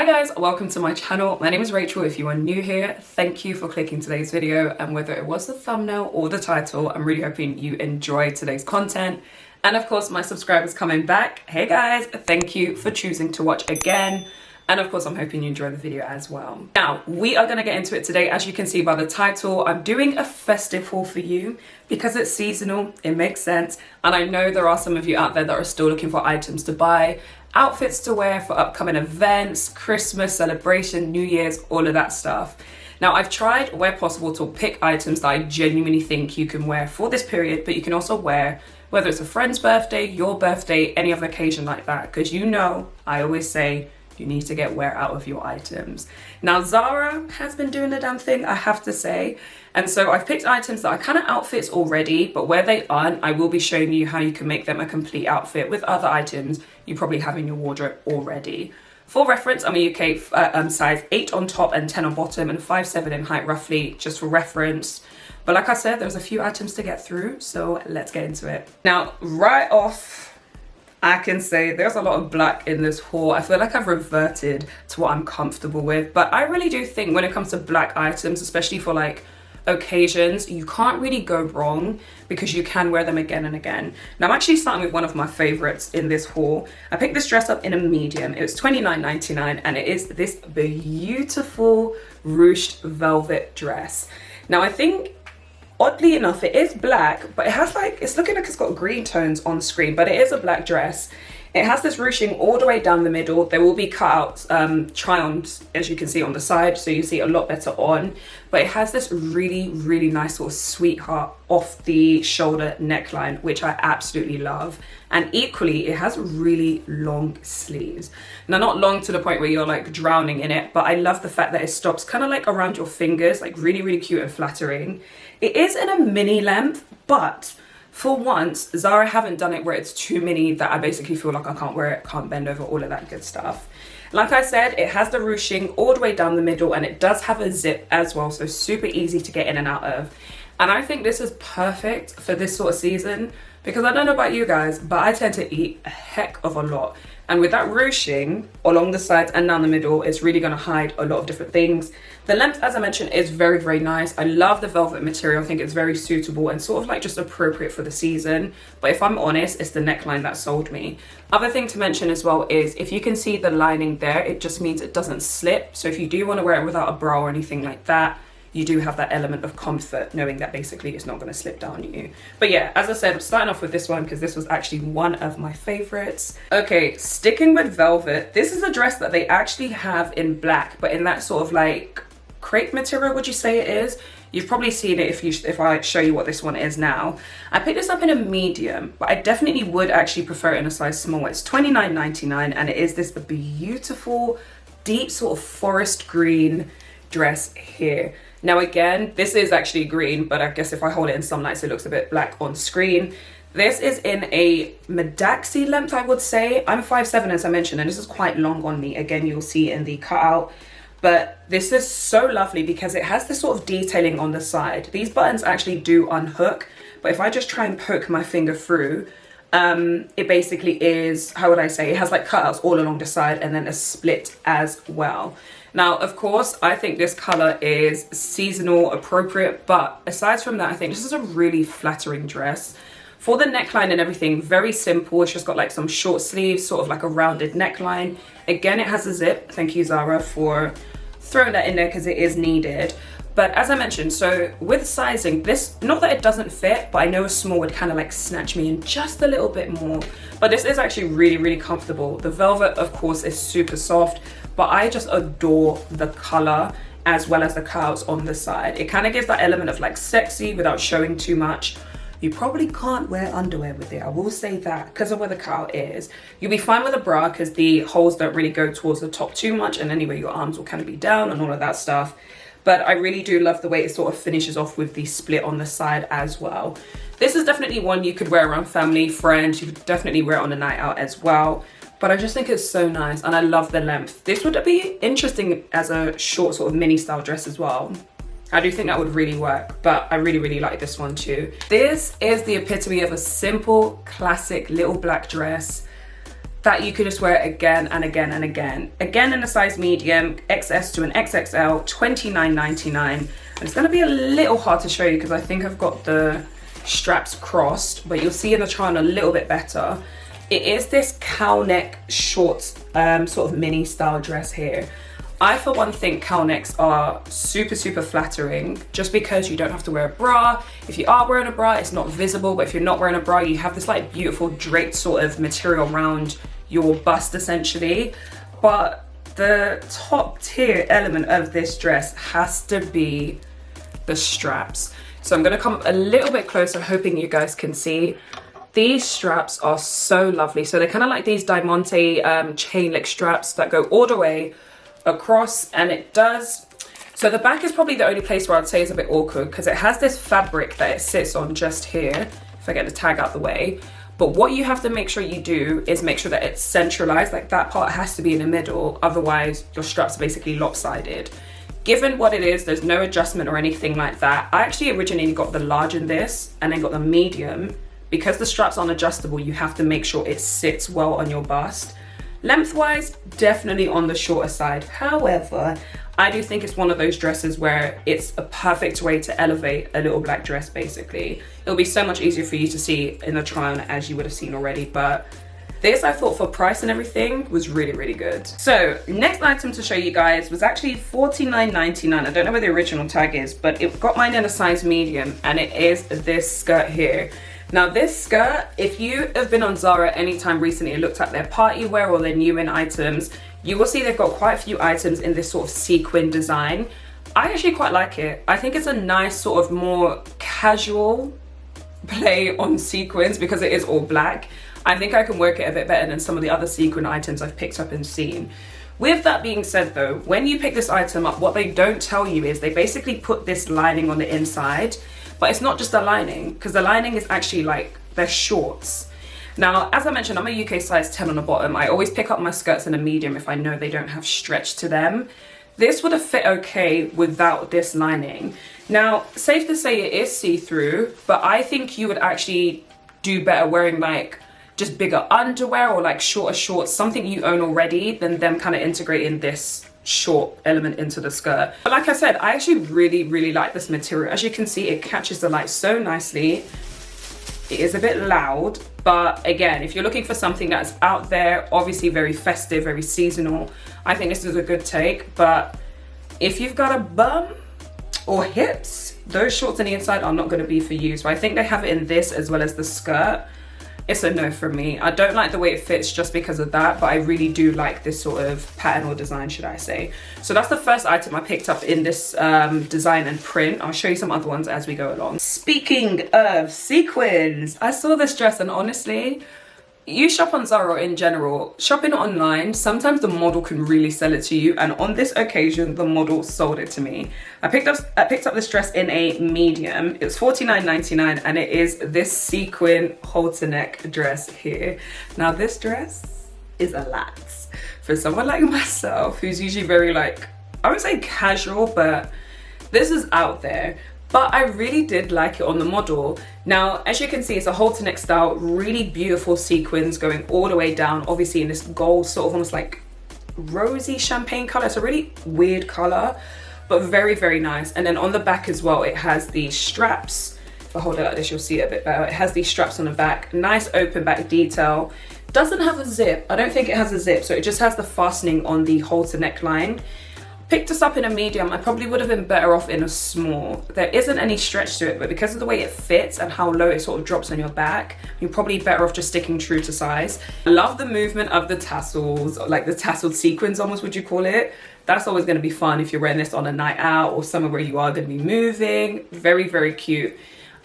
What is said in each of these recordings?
Hi guys, welcome to my channel. My name is Rachel. If you are new here, thank you for clicking today's video, and whether it was the thumbnail or the title, I'm really hoping you enjoyed today's content. And of course, my subscribers coming back, hey guys, thank you for choosing to watch again. And of course, I'm hoping you enjoy the video as well. Now, we are gonna get into it today. As you can see by the title, I'm doing a festive haul for you because it's seasonal, it makes sense. And I know there are some of you out there that are still looking for items to buy, outfits to wear for upcoming events, Christmas, celebration, New Year's, all of that stuff. Now, I've tried where possible to pick items that I genuinely think you can wear for this period, but you can also wear whether it's a friend's birthday, your birthday, any other occasion like that. Because you know, I always say, you need to get wear out of your items. Now, Zara has been doing the damn thing, I have to say. And so I've picked items that are kind of outfits already, but where they aren't, I will be showing you how you can make them a complete outfit with other items you probably have in your wardrobe already. For reference, I'm a UK size 8 on top and 10 on bottom and 5'7" in height roughly, just for reference. But like I said, there's a few items to get through, so let's get into it. Now, right off, I can say there's a lot of black in this haul. I feel like I've reverted to what I'm comfortable with, but I really do think when it comes to black items, especially for like occasions, you can't really go wrong because you can wear them again and again. Now, I'm actually starting with one of my favorites in this haul. I picked this dress up in a medium. It was $29.99 and it is this beautiful ruched velvet dress. Now, I think oddly enough, it is black, but it has like, it's looking like it's got green tones on screen, but it is a black dress. It has this ruching all the way down the middle. There will be cutouts, try-ons, as you can see on the side, so you see a lot better on. But it has this really, really nice sort of sweetheart off the shoulder neckline, which I absolutely love. And equally, it has really long sleeves. Now, not long to the point where you're like drowning in it, but I love the fact that it stops kind of like around your fingers, like really, really cute and flattering. It is in a mini length, but for once, Zara haven't done it where it's too mini that I basically feel like I can't wear it, can't bend over, all of that good stuff. Like I said, it has the ruching all the way down the middle and it does have a zip as well, so super easy to get in and out of. And I think this is perfect for this sort of season because I don't know about you guys, but I tend to eat a heck of a lot. And with that ruching along the sides and down the middle, it's really going to hide a lot of different things. The length, as I mentioned, is very, very nice. I love the velvet material. I think it's very suitable and sort of like just appropriate for the season. But if I'm honest, it's the neckline that sold me. Other thing to mention as well is if you can see the lining there, it just means it doesn't slip. So if you do want to wear it without a bra or anything like that, you do have that element of comfort knowing that basically it's not going to slip down you. But yeah, as I said, I'm starting off with this one because this was actually one of my favorites. Okay, sticking with velvet, this is a dress that they actually have in black, but in that sort of like crepe material, would you say it is? You've probably seen it if I show you what this one is now. I picked this up in a medium, but I definitely would actually prefer it in a size small. It's $29.99 and it is this beautiful, deep sort of forest green dress here. Now again, this is actually green, but I guess if I hold it in some lights, it looks a bit black on screen. This is in a Medaxi length, I would say. I'm 5'7", as I mentioned, and this is quite long on me. Again, you'll see in the cutout. But this is so lovely because it has this sort of detailing on the side. These buttons actually do unhook, but if I just try and poke my finger through, it basically is, how would I say, it has like cutouts all along the side and then a split as well. Now, of course, I think this color is seasonal appropriate, but aside from that, I think this is a really flattering dress. For the neckline and everything, very simple. It's just got like some short sleeves, sort of like a rounded neckline. Again, it has a zip. Thank you, Zara, for throwing that in there because it is needed. But as I mentioned, so with sizing, this, not that it doesn't fit, but I know a small would kind of like snatch me in just a little bit more. But this is actually really, really comfortable. The velvet, of course, is super soft, but I just adore the color as well as the cutouts on the side. It kind of gives that element of like sexy without showing too much. You probably can't wear underwear with it, I will say that, because of where the cutout is. You'll be fine with a bra because the holes don't really go towards the top too much, and anyway, your arms will kind of be down and all of that stuff. But I really do love the way it sort of finishes off with the split on the side as well. This is definitely one you could wear around family, friends. You could definitely wear it on a night out as well. But I just think it's so nice and I love the length. This would be interesting as a short sort of mini style dress as well. I do think that would really work, but I really, really like this one too. This is the epitome of a simple, classic little black dress. that you could just wear again and again and again. Again in a size medium, XS to an XXL, $29.99. And it's gonna be a little hard to show you because I think I've got the straps crossed, but you'll see in the try on a little bit better. It is this cowl neck short sort of mini style dress here. I for one think cowl necks are super flattering just because you don't have to wear a bra. If you are wearing a bra, it's not visible, but if you're not wearing a bra, you have this like beautiful draped sort of material around your bust essentially. But the top tier element of this dress has to be the straps. So I'm gonna come a little bit closer, hoping you guys can see. These straps are so lovely. So they're kind of like these diamante chain link straps that go all the way across, and it does. So the back is probably the only place where I'd say is a bit awkward because it has this fabric that it sits on just here, if I get the tag out the way. But what you have to make sure you do is make sure that it's centralized, like that part has to be in the middle, otherwise your straps are basically lopsided. Given what it is, there's no adjustment or anything like that. I actually originally got the large in this and then got the medium. Because the straps aren't adjustable, you have to make sure it sits well on your bust. Lengthwise, definitely on the shorter side. However, I do think it's one of those dresses where it's a perfect way to elevate a little black dress, basically. It'll be so much easier for you to see in the try on as you would have seen already, but this I thought for price and everything was really good. So next item to show you guys was actually $49.99. I don't know where the original tag is, but it got mine in a size medium, and it is this skirt here. Now this skirt, if you have been on Zara anytime recently and looked at their party wear or their new in items, you will see they've got quite a few items in this sort of sequin design. I actually quite like it. I think it's a nice sort of more casual play on sequins because it is all black. I think I can work it a bit better than some of the other sequin items I've picked up and seen. With that being said though, when you pick this item up, what they don't tell you is they basically put this lining on the inside. But it's not just a lining, because the lining is actually like their shorts. Now, as I mentioned, I'm a UK size 10 on the bottom. I always pick up my skirts in a medium if I know they don't have stretch to them. This would have fit okay without this lining. Now, safe to say it is see-through, but I think you would actually do better wearing like just bigger underwear or like shorter shorts, something you own already, than them kind of integrating this short element into the skirt. But like I said, I actually really like this material. As you can see, it catches the light so nicely. It is a bit loud, but again, if you're looking for something that's out there, obviously very festive, very seasonal, I think this is a good take. But if you've got a bum or hips, those shorts on the inside are not going to be for you. So I think they have it in this as well as the skirt. It's a no from me. I don't like the way it fits just because of that, but I really do like this sort of pattern or design, should I say. So that's the first item I picked up in this design and print. I'll show you some other ones as we go along. Speaking of sequins, I saw this dress and honestly, you shop on Zara in general, shopping online, sometimes the model can really sell it to you, and on this occasion the model sold it to me. I picked up this dress in a medium. It's $49.99 and it is this sequin halter neck dress here. Now this dress is a lot for someone like myself who's usually very like, I would say casual, but this is out there. But I really did like it on the model. Now, as you can see, it's a halter neck style, really beautiful sequins going all the way down, obviously in this gold sort of almost like rosy champagne color. It's a really weird color, but very nice. And then on the back as well, it has these straps. If I hold it like this, you'll see it a bit better. It has these straps on the back, nice open back detail. Doesn't have a zip. I don't think it has a zip, so it just has the fastening on the halter neckline. Picked this up in a medium. I probably would have been better off in a small. There isn't any stretch to it, but because of the way it fits and how low it sort of drops on your back, you're probably better off just sticking true to size. I love the movement of the tassels, like the tasseled sequins almost, would you call it? That's always going to be fun if you're wearing this on a night out or somewhere where you are going to be moving. Very cute.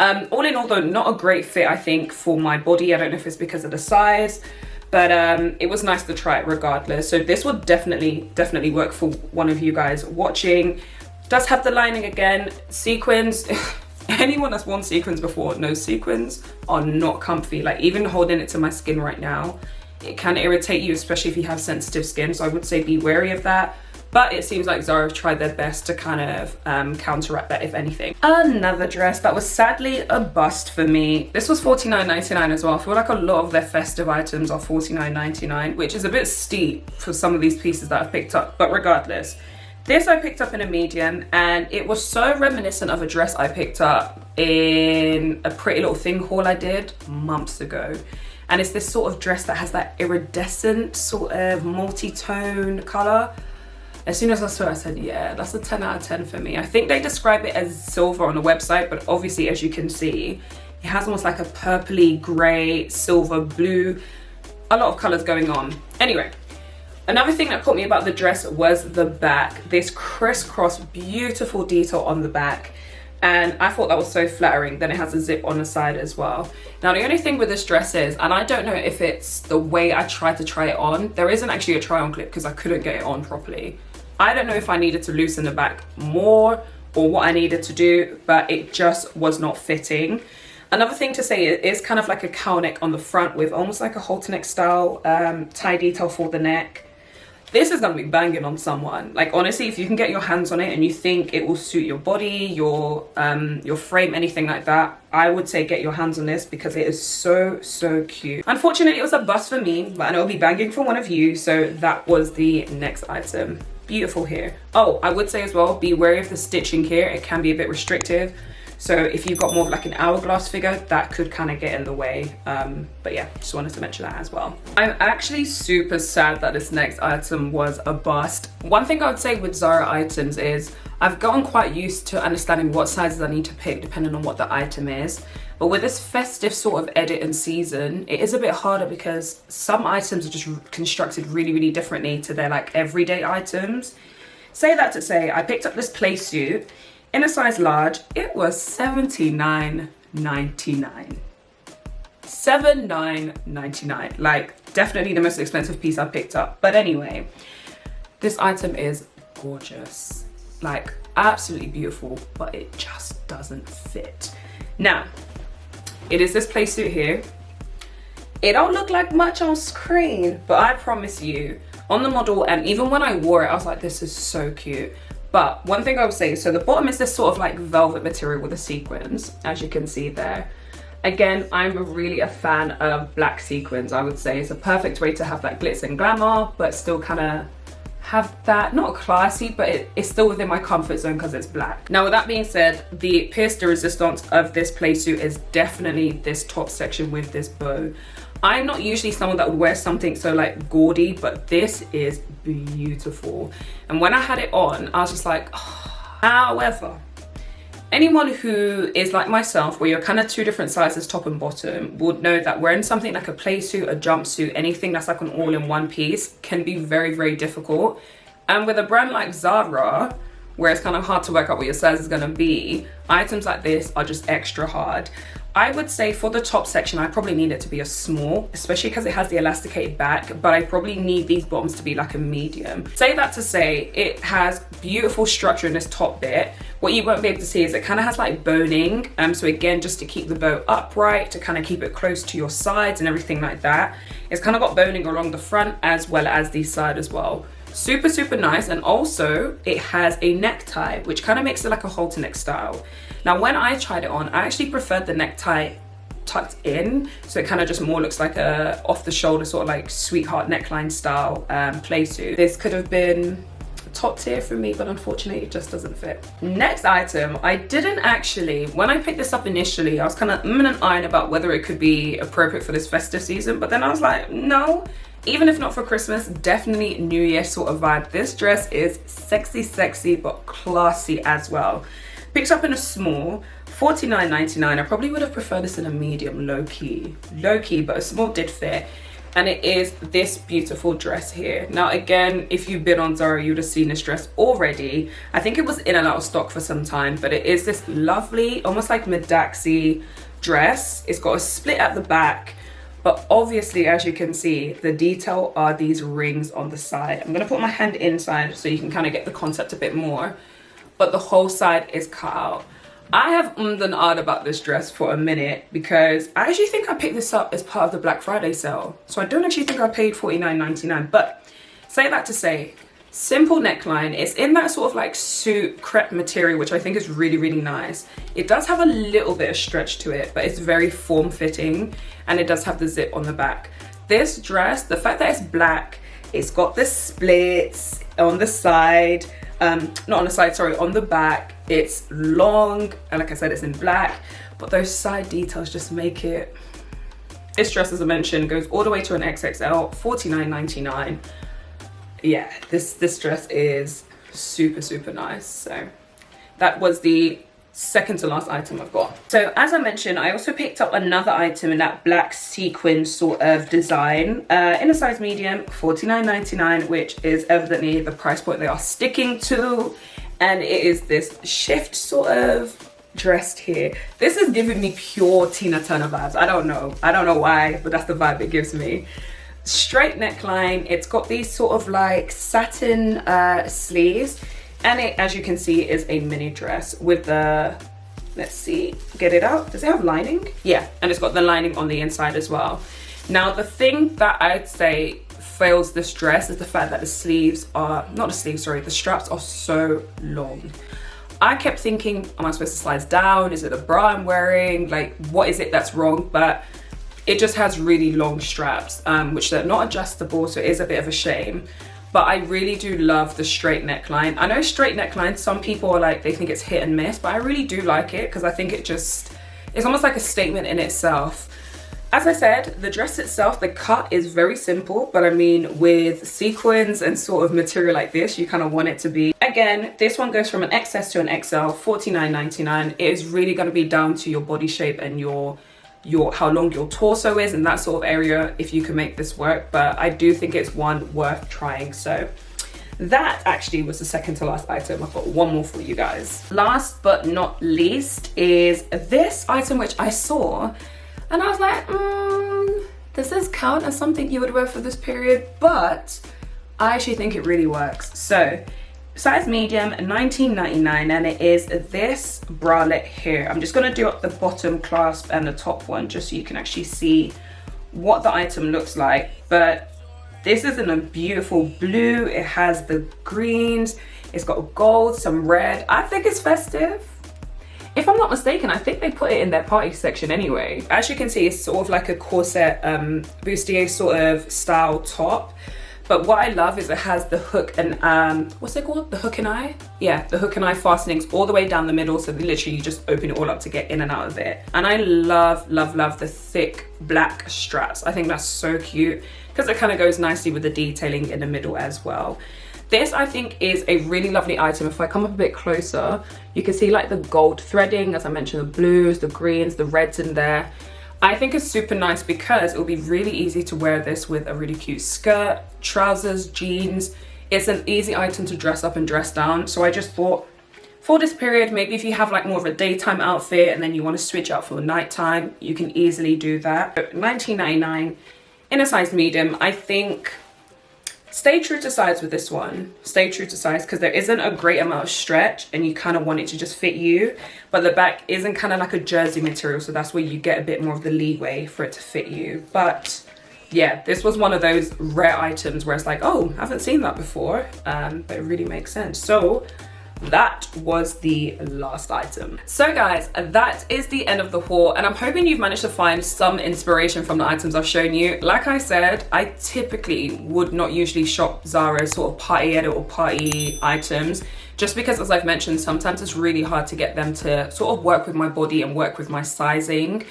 All in all though, not a great fit I think for my body. I don't know if it's because of the size, but it was nice to try it regardless. So this would definitely work for one of you guys watching. Does have the lining again. Sequins, anyone that's worn sequins before knows sequins are not comfy. Like even holding it to my skin right now, it can irritate you, especially if you have sensitive skin. So I would say be wary of that. but it seems like Zara have tried their best to kind of counteract that, if anything. Another dress that was sadly a bust for me. This was $49.99 as well. I feel like a lot of their festive items are $49.99, which is a bit steep for some of these pieces that I've picked up, but regardless. This I picked up in a medium, and it was so reminiscent of a dress I picked up in a Pretty Little Thing haul I did months ago. And it's this sort of dress that has that iridescent sort of multi-tone color. As soon as I saw it, I said, yeah, that's a 10 out of 10 for me. I think they describe it as silver on the website, but obviously, as you can see, it has almost like a purpley, gray, silver, blue, a lot of colors going on. Anyway, another thing that caught me about the dress was the back. This crisscross, beautiful detail on the back. And I thought that was so flattering. Then it has a zip on the side as well. Now, the only thing with this dress is, and I don't know if it's the way I tried to try it on, there isn't actually a try on clip because I couldn't get it on properly. I don't know if I needed to loosen the back more or what I needed to do, but it just was not fitting. Another thing to say, it is kind of like a cowl neck on the front with almost like a halter neck style tie detail for the neck. This is gonna be banging on someone. Like, honestly, if you can get your hands on it and you think it will suit your body, your frame, anything like that, I would say get your hands on this because it is so, so cute. Unfortunately, it was a bust for me, but I know it'll be banging for one of you, so that was the next item. Beautiful here. Oh, I would say as well, be wary of the stitching here. It can be a bit restrictive. So if you've got more of like an hourglass figure, that could kind of get in the way. But yeah, just wanted to mention that as well. I'm actually super sad that this next item was a bust. One thing I would say with Zara items is I've gotten quite used to understanding what sizes I need to pick depending on what the item is. But with this festive sort of edit and season, it is a bit harder because some items are just constructed really, really differently to their like everyday items. Say that to say, I picked up this playsuit in a size large. It was $79.99. $79.99. Like, definitely the most expensive piece I picked up. But anyway, this item is gorgeous. Like, absolutely beautiful, but it just doesn't fit. Now, it is this playsuit here. It don't look like much on screen, but I promise you, on the model, and even when I wore it, I was like, this is so cute. But one thing I would say, so the bottom is this sort of like velvet material with the sequins, as you can see there. Again, I'm really a fan of black sequins. I would say it's a perfect way to have that glitz and glamour, but still kind of have that, not classy, but it's still within my comfort zone because it's black. Now, with that being said, the pièce de resistance of this playsuit is definitely this top section with this bow. I'm not usually someone that would wear something so like gaudy, but this is beautiful. And when I had it on, I was just like, oh. However, anyone who is like myself, where you're kind of two different sizes top and bottom, would know that wearing something like a playsuit, a jumpsuit, anything that's like an all-in-one piece can be very, very difficult. And with a brand like Zara, where it's kind of hard to work out what your size is gonna be, items like this are just extra hard. I would say for the top section, I probably need it to be a small, especially because it has the elasticated back, but I probably need these bottoms to be like a medium. Say that to say, it has beautiful structure in this top bit. What you won't be able to see is it kind of has like boning. So again, just to keep the bow upright, to kind of keep it close to your sides and everything like that. It's kind of got boning along the front as well as the side as well. Super, super nice. And also it has a necktie, which kind of makes it like a halter neck style. Now, when I tried it on, I actually preferred the necktie tucked in. So it kind of just more looks like a off the shoulder sort of like sweetheart neckline style playsuit. This could have been top tier for me, but unfortunately it just doesn't fit. Next item, I didn't actually, when I picked this up initially, I was kind of and eyeing about whether it could be appropriate for this festive season, but then I was like, no. Even if not for Christmas, definitely New Year sort of vibe. This dress is sexy, but classy as well. Picked up in a small, $49.99. I probably would have preferred this in a medium, low-key, but a small did fit. And it is this beautiful dress here. Now, again, if you've been on Zara, you would have seen this dress already. I think it was in and out of stock for some time, but it is this lovely, almost like Midaxi dress. It's got a split at the back. But obviously, as you can see, the detail are these rings on the side. I'm gonna put my hand inside so you can kind of get the concept a bit more. But the whole side is cut out. I have and ahhed about this dress for a minute because I actually think I picked this up as part of the Black Friday sale. So I don't actually think I paid $49.99, but say that to say, Simple neckline. It's in that sort of like suit crepe material, which I think is really, really nice. It does have a little bit of stretch to it, but it's very form-fitting, and it does have the zip on the back. This dress, the fact that it's black, it's got the splits on the side, not on the side, sorry, on the back. It's long, and like I said, it's in black, but those side details just make it. This dress, as I mentioned, goes all the way to an XXL, $49.99. Yeah, this dress is super, super nice. So that was the second to last item I've got. So as I mentioned, I also picked up another item in that black sequin sort of design in a size medium, $49.99, which is evidently the price point they are sticking to. And it is this shift sort of dressed here. This is giving me pure Tina Turner vibes. I don't know why, but that's the vibe it gives me. Straight neckline. It's got these sort of like satin sleeves, and it, as you can see, is a mini dress with the, let's see, get it out, does it have lining? Yeah, and it's got the lining on the inside as well. Now the thing that I'd say fails this dress is the fact that the sleeves are, not the sleeves, sorry, the straps are so long. I kept thinking, am I supposed to slide down? Is it the bra I'm wearing? Like, what is it that's wrong? But it just has really long straps, which they're not adjustable, so it is a bit of a shame. But I really do love the straight neckline. I know straight neckline, some people are like, they think it's hit and miss, but I really do like it because I think it just, it's almost like a statement in itself. As I said, the dress itself, the cut is very simple, but I mean, with sequins and sort of material like this, you kind of want it to be. Again, this one goes from an XS to an XL, $49.99. It is really going to be down to your body shape and your how long your torso is and that sort of area if you can make this work, but I do think it's one worth trying. So that actually was the second to last item. I've got one more for you guys. Last but not least is this item, which I saw and I was like, does this count as something you would wear for this period? But I actually think it really works. So size medium, $19.99, and it is this bralette here. I'm just gonna do up the bottom clasp and the top one just so you can actually see what the item looks like. But this is in a beautiful blue. It has the greens, it's got gold, some red. I think it's festive. If I'm not mistaken, I think they put it in their party section anyway. As you can see, it's sort of like a corset bustier sort of style top. But what I love is it has the hook and, what's it called? The hook and eye? Yeah, the hook and eye fastenings all the way down the middle. So literally you just open it all up to get in and out of it. And I love, love, love the thick black straps. I think that's so cute because it kind of goes nicely with the detailing in the middle as well. This, I think, is a really lovely item. If I come up a bit closer, you can see like the gold threading, as I mentioned, the blues, the greens, the reds in there. I think it's super nice because it will be really easy to wear this with a really cute skirt, trousers, jeans. It's an easy item to dress up and dress down. So I just thought for this period, maybe if you have like more of a daytime outfit and then you want to switch out for nighttime, you can easily do that. $19.99 in a size medium. I think stay true to size with this one. Stay true to size because there isn't a great amount of stretch and you kind of want it to just fit you. But the back isn't kind of like a jersey material, so that's where you get a bit more of the leeway for it to fit you. But yeah, this was one of those rare items where it's like, oh, I haven't seen that before, but it really makes sense. So that was the last item. So guys, that is the end of the haul, and I'm hoping you've managed to find some inspiration from the items I've shown you. Like I said, I typically would not usually shop Zara's sort of party edit or party items, just because, as I've mentioned, sometimes it's really hard to get them to sort of work with my body and work with my sizing.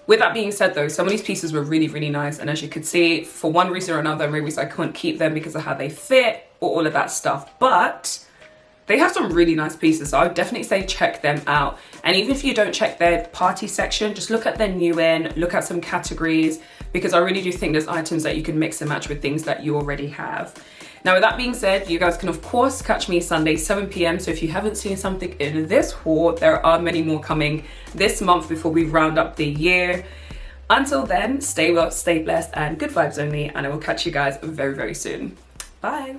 With that being said though, some of these pieces were really, really nice, and as you could see, for one reason or another, maybe I couldn't keep them because of how they fit or all of that stuff, but they have some really nice pieces, so I would definitely say check them out. And even if you don't check their party section, just look at their new in, look at some categories, because I really do think there's items that you can mix and match with things that you already have. Now with that being said, you guys can of course catch me Sunday 7 p.m. So if you haven't seen something in this haul, there are many more coming this month before we round up the year. Until then, stay well, stay blessed, and good vibes only, and I will catch you guys very, very soon. Bye.